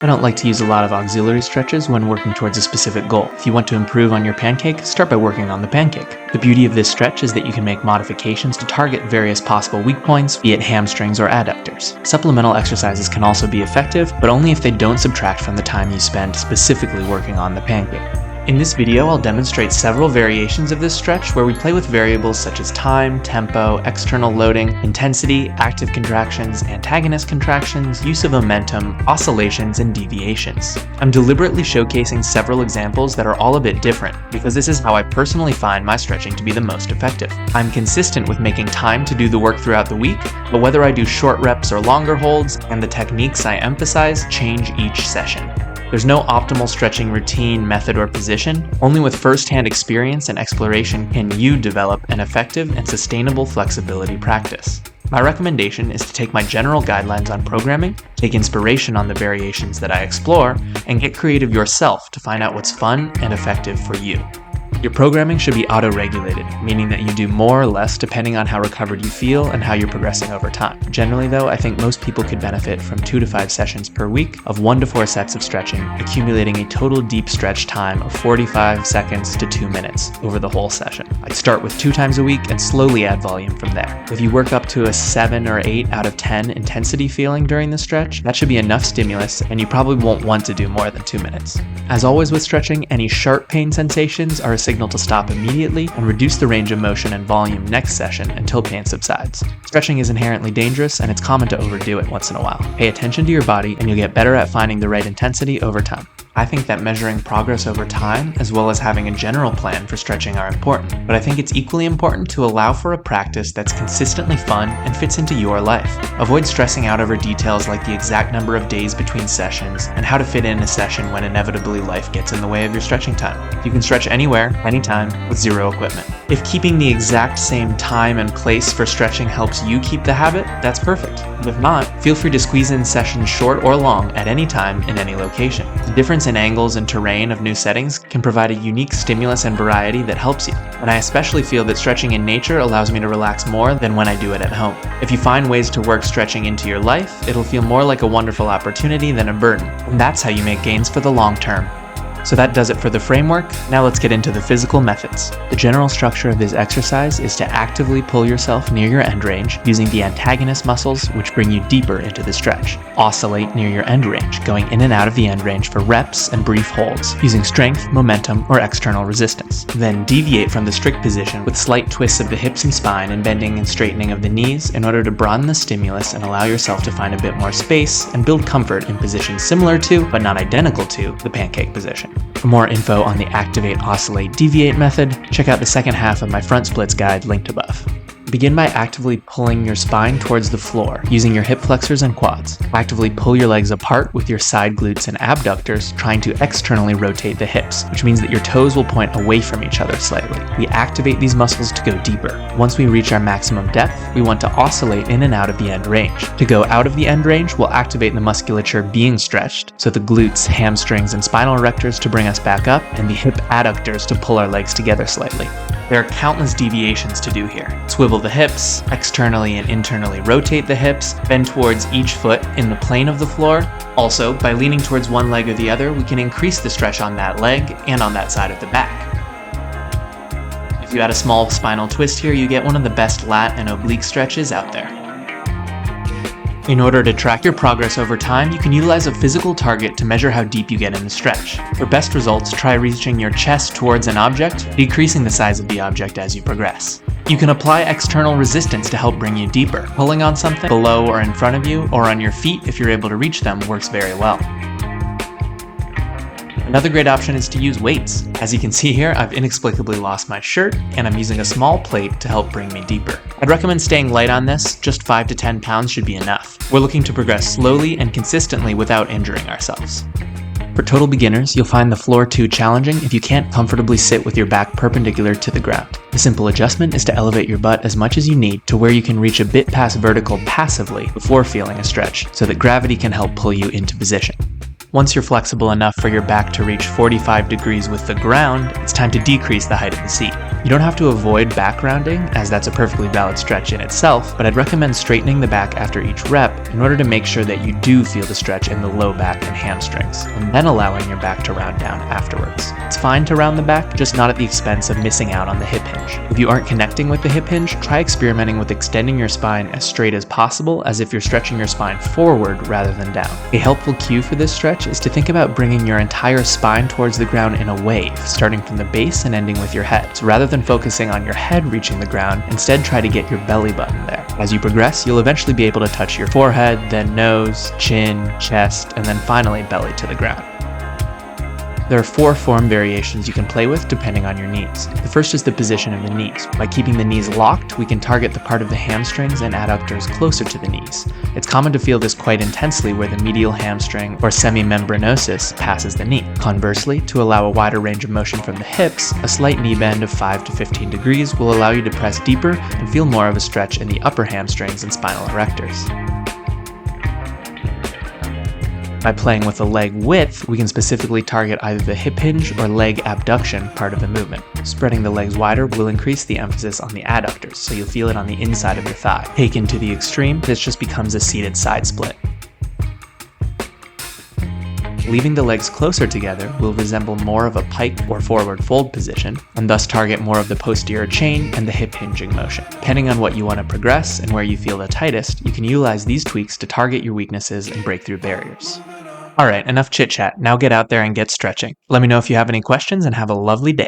I don't like to use a lot of auxiliary stretches when working towards a specific goal. If you want to improve on your pancake, start by working on the pancake. The beauty of this stretch is that you can make modifications to target various possible weak points, be it hamstrings or adductors. Supplemental exercises can also be effective, but only if they don't subtract from the time you spend specifically working on the pancake. In this video, I'll demonstrate several variations of this stretch where we play with variables such as time, tempo, external loading, intensity, active contractions, antagonist contractions, use of momentum, oscillations, and deviations. I'm deliberately showcasing several examples that are all a bit different because this is how I personally find my stretching to be the most effective. I'm consistent with making time to do the work throughout the week, but whether I do short reps or longer holds, and the techniques I emphasize change each session. There's no optimal stretching routine, method, or position. Only with first-hand experience and exploration can you develop an effective and sustainable flexibility practice. My recommendation is to take my general guidelines on programming, take inspiration on the variations that I explore, and get creative yourself to find out what's fun and effective for you. Your programming should be auto-regulated, meaning that you do more or less depending on how recovered you feel and how you're progressing over time. Generally though, I think most people could benefit from 2 to 5 sessions per week of 1 to 4 sets of stretching, accumulating a total deep stretch time of 45 seconds to 2 minutes over the whole session. I'd start with 2 times a week and slowly add volume from there. If you work up to a 7 or 8 out of 10 intensity feeling during the stretch, that should be enough stimulus and you probably won't want to do more than 2 minutes. As always with stretching, any sharp pain sensations are a signal to stop immediately and reduce the range of motion and volume next session until pain subsides. Stretching is inherently dangerous and it's common to overdo it once in a while. Pay attention to your body and you'll get better at finding the right intensity over time. I think that measuring progress over time, as well as having a general plan for stretching, are important, but I think it's equally important to allow for a practice that's consistently fun and fits into your life. Avoid stressing out over details like the exact number of days between sessions and how to fit in a session when inevitably life gets in the way of your stretching time. You can stretch anywhere, anytime, with zero equipment. If keeping the exact same time and place for stretching helps you keep the habit, that's perfect. But if not, feel free to squeeze in sessions short or long at any time in any location. The difference in angles and terrain of new settings can provide a unique stimulus and variety that helps you. And I especially feel that stretching in nature allows me to relax more than when I do it at home. If you find ways to work stretching into your life, it'll feel more like a wonderful opportunity than a burden. And that's how you make gains for the long term. So that does it for the framework. Now let's get into the physical methods. The general structure of this exercise is to actively pull yourself near your end range using the antagonist muscles, which bring you deeper into the stretch. Oscillate near your end range, going in and out of the end range for reps and brief holds, using strength, momentum, or external resistance. Then deviate from the strict position with slight twists of the hips and spine and bending and straightening of the knees in order to broaden the stimulus and allow yourself to find a bit more space and build comfort in positions similar to, but not identical to, the pancake position. For more info on the Activate, Oscillate, Deviate method, check out the second half of my front splits guide linked above. Begin by actively pulling your spine towards the floor, using your hip flexors and quads. Actively pull your legs apart with your side glutes and abductors, trying to externally rotate the hips, which means that your toes will point away from each other slightly. We activate these muscles to go deeper. Once we reach our maximum depth, we want to oscillate in and out of the end range. To go out of the end range, we'll activate the musculature being stretched, so the glutes, hamstrings, and spinal erectors to bring us back up, and the hip adductors to pull our legs together slightly. There are countless deviations to do here. Swivel the hips, externally and internally rotate the hips, bend towards each foot in the plane of the floor. Also, by leaning towards one leg or the other, we can increase the stretch on that leg and on that side of the back. If you add a small spinal twist here, you get one of the best lat and oblique stretches out there. In order to track your progress over time, you can utilize a physical target to measure how deep you get in the stretch. For best results, try reaching your chest towards an object, decreasing the size of the object as you progress. You can apply external resistance to help bring you deeper. Pulling on something below or in front of you, or on your feet if you're able to reach them, works very well. Another great option is to use weights. As you can see here, I've inexplicably lost my shirt, and I'm using a small plate to help bring me deeper. I'd recommend staying light on this, just 5 to 10 pounds should be enough. We're looking to progress slowly and consistently without injuring ourselves. For total beginners, you'll find the floor too challenging if you can't comfortably sit with your back perpendicular to the ground. The simple adjustment is to elevate your butt as much as you need to where you can reach a bit past vertical passively before feeling a stretch, so that gravity can help pull you into position. Once you're flexible enough for your back to reach 45 degrees with the ground, it's time to decrease the height of the seat. You don't have to avoid back rounding, as that's a perfectly valid stretch in itself, but I'd recommend straightening the back after each rep in order to make sure that you do feel the stretch in the low back and hamstrings, and then allowing your back to round down afterwards. It's fine to round the back, just not at the expense of missing out on the hip hinge. If you aren't connecting with the hip hinge, try experimenting with extending your spine as straight as possible, as if you're stretching your spine forward rather than down. A helpful cue for this stretch is to think about bringing your entire spine towards the ground in a wave, starting from the base and ending with your head. So rather than focusing on your head reaching the ground, instead try to get your belly button there. As you progress, you'll eventually be able to touch your forehead, then nose, chin, chest, and then finally belly to the ground. There are 4 form variations you can play with depending on your needs. The first is the position of the knees. By keeping the knees locked, we can target the part of the hamstrings and adductors closer to the knees. It's common to feel this quite intensely where the medial hamstring or semimembranosus passes the knee. Conversely, to allow a wider range of motion from the hips, a slight knee bend of 5 to 15 degrees will allow you to press deeper and feel more of a stretch in the upper hamstrings and spinal erectors. By playing with the leg width, we can specifically target either the hip hinge or leg abduction part of the movement. Spreading the legs wider will increase the emphasis on the adductors, so you'll feel it on the inside of your thigh. Taken to the extreme, this just becomes a seated side split. Leaving the legs closer together will resemble more of a pike or forward fold position, and thus target more of the posterior chain and the hip hinging motion. Depending on what you want to progress and where you feel the tightest, you can utilize these tweaks to target your weaknesses and break through barriers. Alright, enough chit chat. Now get out there and get stretching. Let me know if you have any questions and have a lovely day.